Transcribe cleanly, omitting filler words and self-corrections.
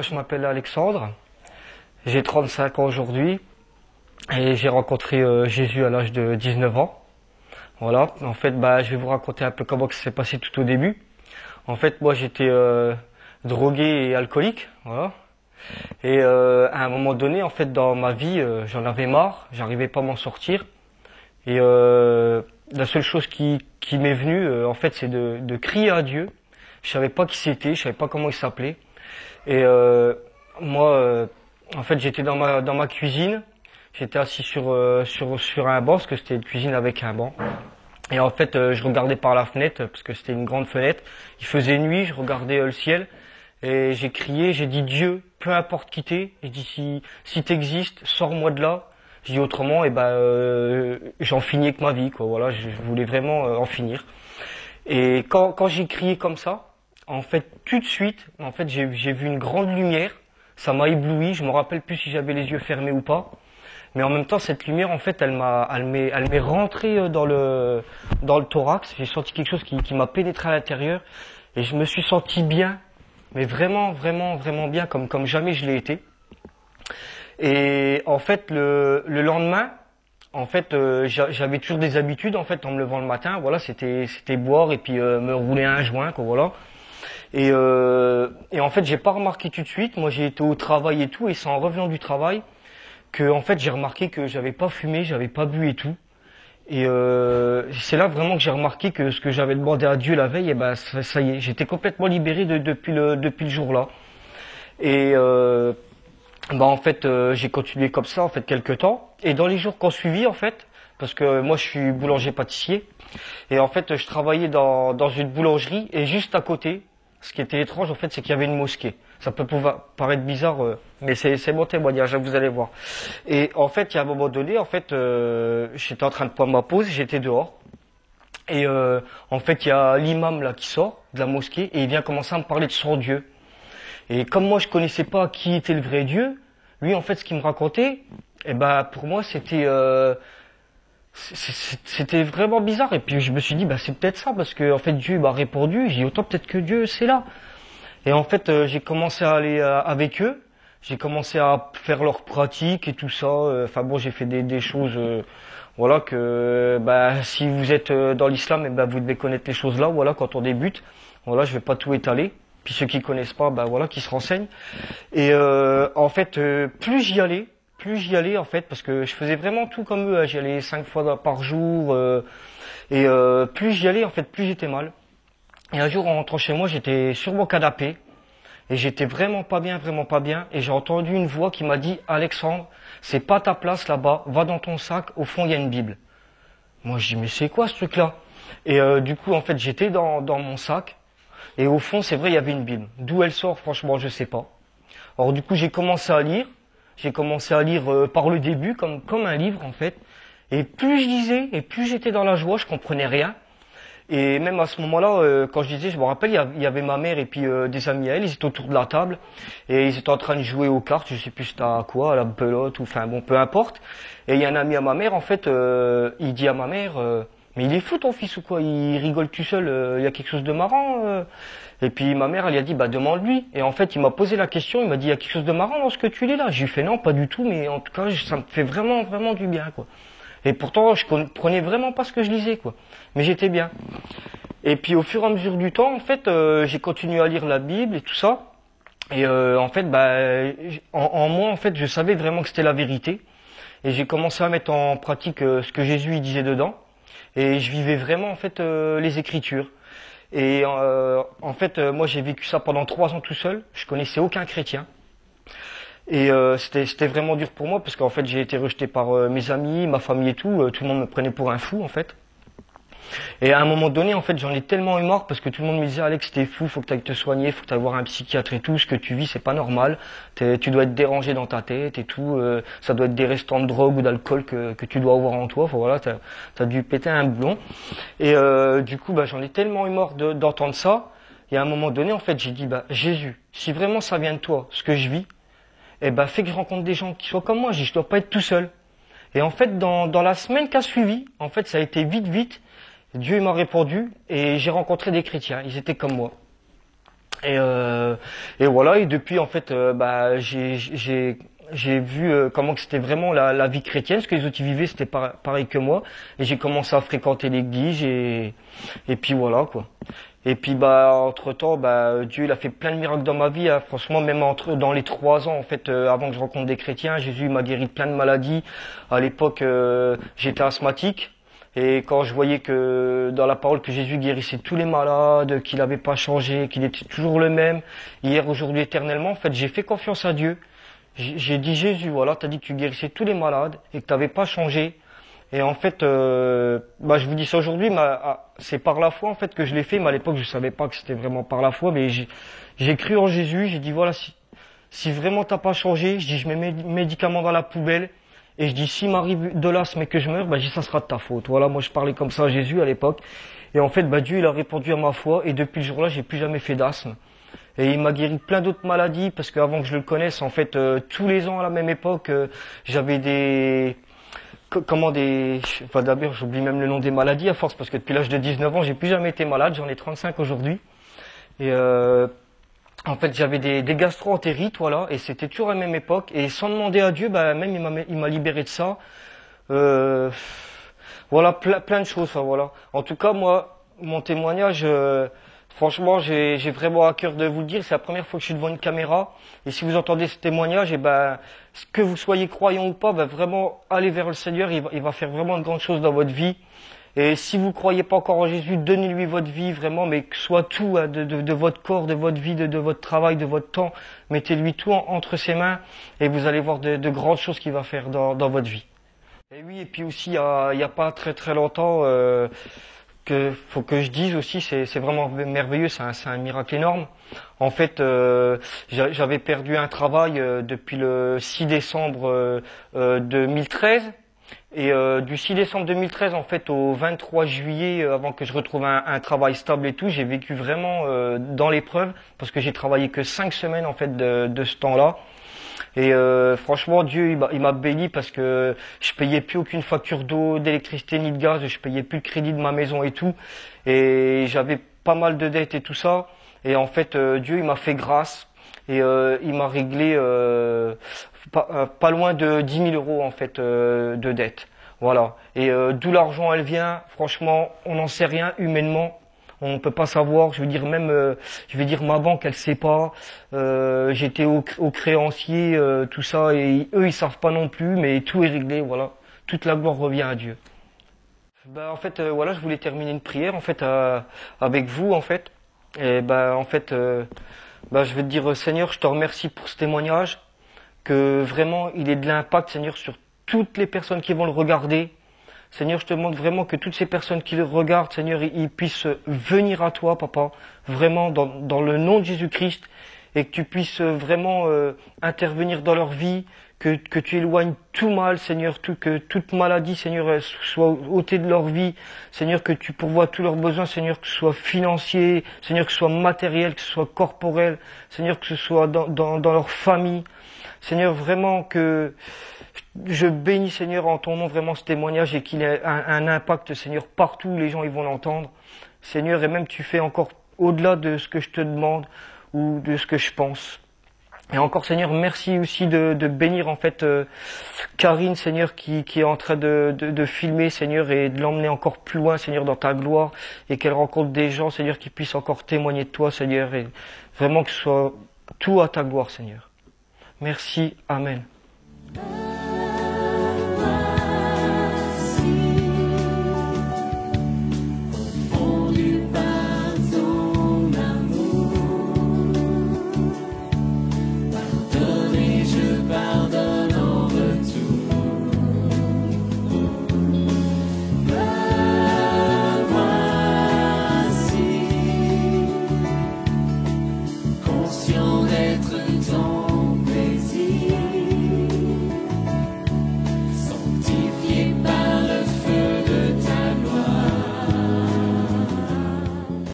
moi je m'appelle Alexandre, j'ai 35 ans aujourd'hui et j'ai rencontré Jésus à l'âge de 19 ans. Voilà, en fait je vais vous raconter un peu comment ça s'est passé tout au début. En fait moi j'étais drogué et alcoolique, voilà. Et à un moment donné en fait dans ma vie j'en avais marre, j'arrivais pas à m'en sortir. Et la seule chose qui m'est venue en fait c'est de crier à Dieu. Je savais pas qui c'était, je savais pas comment il s'appelait. Et moi, en fait, j'étais dans ma cuisine. J'étais assis sur un banc parce que c'était une cuisine avec un banc. Et en fait, je regardais par la fenêtre parce que c'était une grande fenêtre. Il faisait nuit, je regardais le ciel et j'ai crié, j'ai dit Dieu, peu importe qui t'es. J'ai dit si t'existes, sors-moi de là. J'ai dit autrement, j'en finis avec ma vie, quoi. Voilà, je voulais vraiment en finir. Et quand j'ai crié comme ça, en fait, tout de suite, en fait, j'ai vu une grande lumière. Ça m'a ébloui. Je me rappelle plus si j'avais les yeux fermés ou pas. Mais en même temps, cette lumière, en fait, elle m'est rentrée dans le thorax. J'ai senti quelque chose qui m'a pénétré à l'intérieur. Et je me suis senti bien. Mais vraiment, vraiment, vraiment bien, comme jamais je l'ai été. Et en fait, le lendemain, en fait, j'avais toujours des habitudes, en fait, en me levant le matin. Voilà, c'était boire et puis me rouler un joint, quoi, voilà. Et en fait, j'ai pas remarqué tout de suite. Moi, j'ai été au travail et tout, et c'est en revenant du travail que, en fait, j'ai remarqué que j'avais pas fumé, j'avais pas bu et tout. Et c'est là vraiment que j'ai remarqué que ce que j'avais demandé à Dieu la veille, et ça y est, j'étais complètement libéré depuis le jour-là. Et en fait, j'ai continué comme ça, en fait, quelques temps. Et dans les jours qui ont suivi, en fait, parce que moi, je suis boulanger-pâtissier, et en fait, je travaillais dans une boulangerie, et juste à côté, ce qui était étrange, en fait, c'est qu'il y avait une mosquée. Ça peut pouvoir paraître bizarre, mais c'est mon témoignage, vous allez voir. Et en fait, il y a un moment donné, en fait, j'étais en train de prendre ma pause, j'étais dehors. Et en fait, il y a l'imam là qui sort de la mosquée, et il vient commencer à me parler de son Dieu. Et comme moi, je connaissais pas qui était le vrai Dieu, lui, en fait, ce qu'il me racontait, pour moi, c'était vraiment bizarre. Et puis je me suis dit, c'est peut-être ça, parce que en fait Dieu m'a répondu. J'ai dit autant peut-être que Dieu c'est là. Et en fait j'ai commencé à aller avec eux. J'ai commencé à faire leurs pratiques et tout ça. Enfin bon, j'ai fait des choses, voilà que si vous êtes dans l'islam, vous devez connaître les choses là. Voilà quand on débute. Voilà, je vais pas tout étaler. Puis ceux qui connaissent pas, voilà, qui se renseignent. Et en fait, plus j'y allais en fait, parce que je faisais vraiment tout comme eux. J'y allais 5 fois par jour. Et plus j'y allais, en fait, plus j'étais mal. Et un jour, en rentrant chez moi, j'étais sur mon canapé. Et j'étais vraiment pas bien, vraiment pas bien. Et j'ai entendu une voix qui m'a dit, Alexandre, c'est pas ta place là-bas. Va dans ton sac. Au fond, il y a une Bible. Moi, je dis, mais c'est quoi ce truc-là? Et du coup, en fait, j'étais dans mon sac. Et au fond, c'est vrai, il y avait une Bible. D'où elle sort, franchement, je sais pas. Alors du coup, j'ai commencé à lire. J'ai commencé à lire par le début, comme un livre en fait. Et plus je lisais, et plus j'étais dans la joie, je comprenais rien. Et même à ce moment-là, quand je disais, je me rappelle, il y avait ma mère et puis des amis à elle, ils étaient autour de la table et ils étaient en train de jouer aux cartes, je sais plus c'était à quoi, à la belote ou enfin bon, peu importe. Et il y a un ami à ma mère, en fait, il dit à ma mère, mais il est fou ton fils ou quoi? Il rigole tout seul, il y a quelque chose de marrant. Et puis ma mère, elle lui a dit, demande-lui. Et en fait, il m'a posé la question, il m'a dit, il y a quelque chose de marrant dans ce que tu lis là? J'ai fait non, pas du tout, mais en tout cas, ça me fait vraiment, vraiment du bien, quoi. Et pourtant, je comprenais vraiment pas ce que je lisais, quoi. Mais j'étais bien. Et puis au fur et à mesure du temps, en fait, j'ai continué à lire la Bible et tout ça. Et en fait, en moi, en fait, je savais vraiment que c'était la vérité. Et j'ai commencé à mettre en pratique ce que Jésus il disait dedans. Et je vivais vraiment, en fait, les Écritures. Et en fait, moi, j'ai vécu ça pendant 3 ans tout seul. Je connaissais aucun chrétien. Et c'était vraiment dur pour moi parce qu'en fait, j'ai été rejeté par mes amis, ma famille et tout. Tout le monde me prenait pour un fou, en fait. Et à un moment donné, en fait, j'en ai tellement eu marre parce que tout le monde me disait, Alex, t'es fou, faut que t'ailles te soigner, faut que t'ailles voir un psychiatre et tout. Ce que tu vis, c'est pas normal. Tu dois être dérangé dans ta tête et tout. Ça doit être des restants de drogue ou d'alcool que tu dois avoir en toi. Enfin, voilà, t'as dû péter un boulon. Et du coup, j'en ai tellement eu marre d'entendre ça. Et à un moment donné, en fait, j'ai dit, Jésus, si vraiment ça vient de toi, ce que je vis, fais que je rencontre des gens qui soient comme moi. Je dois pas être tout seul. Et en fait, dans la semaine qui a suivi, en fait, ça a été vite. Dieu m'a répondu et j'ai rencontré des chrétiens. Ils étaient comme moi. Et, euh, et voilà, et depuis en fait, j'ai vu comment que c'était vraiment la vie chrétienne, ce que les autres y vivaient, c'était pareil que moi, et j'ai commencé à fréquenter l'église et puis voilà quoi. Et puis bah entre temps, bah Dieu il a fait plein de miracles dans ma vie, hein. Franchement même dans les 3 ans en fait, avant que je rencontre des chrétiens, Jésus m'a guéri de plein de maladies. À l'époque, j'étais asthmatique. Et quand je voyais que dans la parole que Jésus guérissait tous les malades, qu'il n'avait pas changé, qu'il était toujours le même, hier, aujourd'hui, éternellement, en fait, j'ai fait confiance à Dieu. J'ai dit Jésus, voilà, t'as dit que tu guérissais tous les malades et que t'avais pas changé. Et en fait, je vous dis ça aujourd'hui, c'est par la foi en fait que je l'ai fait. Mais à l'époque, je savais pas que c'était vraiment par la foi, mais j'ai cru en Jésus. J'ai dit voilà, si vraiment t'as pas changé, je dis je mets mes médicaments dans la poubelle. Et je dis, s'il m'arrive de l'asthme et que je meurs, je dis, ça sera de ta faute. Voilà, moi je parlais comme ça à Jésus à l'époque. Et en fait, Dieu, il a répondu à ma foi. Et depuis le jour-là, j'ai plus jamais fait d'asthme. Et il m'a guéri plein d'autres maladies, parce qu'avant que je le connaisse, en fait, tous les ans à la même époque, j'avais d'abord, j'oublie même le nom des maladies à force, parce que depuis l'âge de 19 ans, j'ai plus jamais été malade. J'en ai 35 aujourd'hui. Et en fait, j'avais des gastro-entérites, voilà, et c'était toujours à la même époque. Et sans demander à Dieu, même il m'a libéré de ça. Voilà, plein de choses, enfin, voilà. En tout cas, moi, mon témoignage, franchement, j'ai vraiment à cœur de vous le dire. C'est la première fois que je suis devant une caméra. Et si vous entendez ce témoignage, que vous soyez croyant ou pas, vraiment, allez vers le Seigneur. Il va faire vraiment de grandes choses dans votre vie. Et si vous croyez pas encore en Jésus, donnez-lui votre vie vraiment, mais que soit tout, hein, de votre corps, de votre vie, de votre travail, de votre temps. Mettez-lui tout entre ses mains et vous allez voir de grandes choses qu'il va faire dans votre vie. Et oui, et puis aussi, il y a pas très très longtemps, faut que je dise aussi, c'est vraiment merveilleux, c'est un miracle énorme. En fait, j'avais perdu un travail depuis le 6 décembre 2013. Et du 6 décembre 2013 en fait au 23 juillet, avant que je retrouve un travail stable et tout, j'ai vécu vraiment dans l'épreuve parce que j'ai travaillé que 5 semaines en fait de ce temps-là. Et franchement Dieu il m'a béni parce que je payais plus aucune facture d'eau, d'électricité ni de gaz, je payais plus le crédit de ma maison et tout. Et j'avais pas mal de dettes et tout ça. Et en fait Dieu il m'a fait grâce et il m'a réglé pas loin de 10 000 euros en fait de dette. Voilà. Et d'où l'argent elle vient, franchement, on n'en sait rien humainement. On ne peut pas savoir. Je veux dire même, je vais dire ma banque, elle sait pas. J'étais au créancier, tout ça, et eux ils savent pas non plus. Mais tout est réglé. Voilà. Toute la gloire revient à Dieu. En fait, voilà, je voulais terminer une prière en fait avec vous en fait. Et en fait, je vais te dire Seigneur, je te remercie pour ce témoignage. Que vraiment il ait de l'impact, Seigneur, sur toutes les personnes qui vont le regarder. Seigneur, je te demande vraiment que toutes ces personnes qui le regardent, Seigneur, ils puissent venir à toi, Papa, vraiment dans le nom de Jésus-Christ, et que tu puisses vraiment intervenir dans leur vie, que tu éloignes tout mal, Seigneur, que toute maladie, Seigneur, soit ôtée de leur vie, Seigneur, que tu pourvoies tous leurs besoins, Seigneur, que ce soit financier, Seigneur, que ce soit matériel, que ce soit corporel, Seigneur, que ce soit dans leur famille. Seigneur, vraiment que je bénis, Seigneur, en ton nom, vraiment ce témoignage et qu'il ait un impact, Seigneur, partout où les gens ils vont l'entendre. Seigneur, et même tu fais encore au-delà de ce que je te demande ou de ce que je pense. Et encore, Seigneur, merci aussi de bénir en fait Karine, Seigneur, qui est en train de filmer, Seigneur, et de l'emmener encore plus loin, Seigneur, dans ta gloire, et qu'elle rencontre des gens, Seigneur, qui puissent encore témoigner de toi, Seigneur, et vraiment que ce soit tout à ta gloire, Seigneur. Merci, Amen.